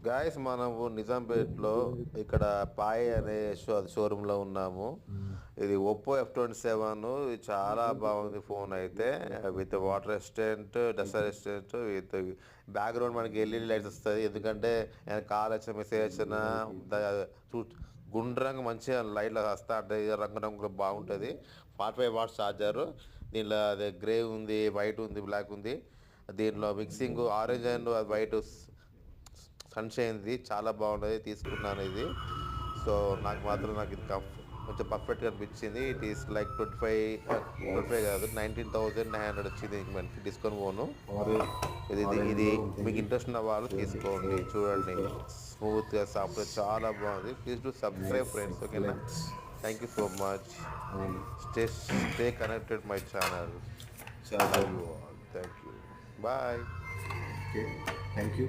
Guys మనము నిజాంపేట్లో ఇక్కడ పాయ్ అనే షోరూంలో ఉన్నాము. ఇది ఒప్పో F27. ఇది చాలా బాగుంది ఫోన్ అయితే. With water resistant, dust resistant, with background మనకి ఎల్ఈడి లైట్స్ వస్తుంది. ఎందుకంటే కాల్ వచ్చిన మెసేజ్ వచ్చిన చూ గుండ్రంగా మంచిగా లైట్లు వస్తా అంటే రంగురంగులు బాగుంటుంది. 45 వాట్స్ ఛార్జర్. దీనిలో అదే గ్రే ఉంది, వైట్ ఉంది, బ్లాక్ ఉంది. దీనిలో మిక్సింగ్ ఆరెంజ్ అండ్ వైట్ సన్షైన్ది చాలా బాగుంటుంది. తీసుకున్నాను ఇది. సో నాకు ఇది కొంచెం పర్ఫెక్ట్గా అనిపించింది. ఇట్ ఈస్ లైక్ 25 కాదు, 19,900 వచ్చింది. మనకి డిస్కౌంట్ పోను. ఇది మీకు ఇంట్రెస్ట్ ఉన్న వాళ్ళు తీసుకోండి, చూడండి. స్మూత్గా సాఫ్ట్వేర్ చాలా బాగుంది. ప్లీజ్ డూ సబ్స్క్రైబ్ ఫ్రెండ్స్, ఓకేనా? Thank you so much. Stay connected my channel. చాలా thank you. Bye. Okay, thank you.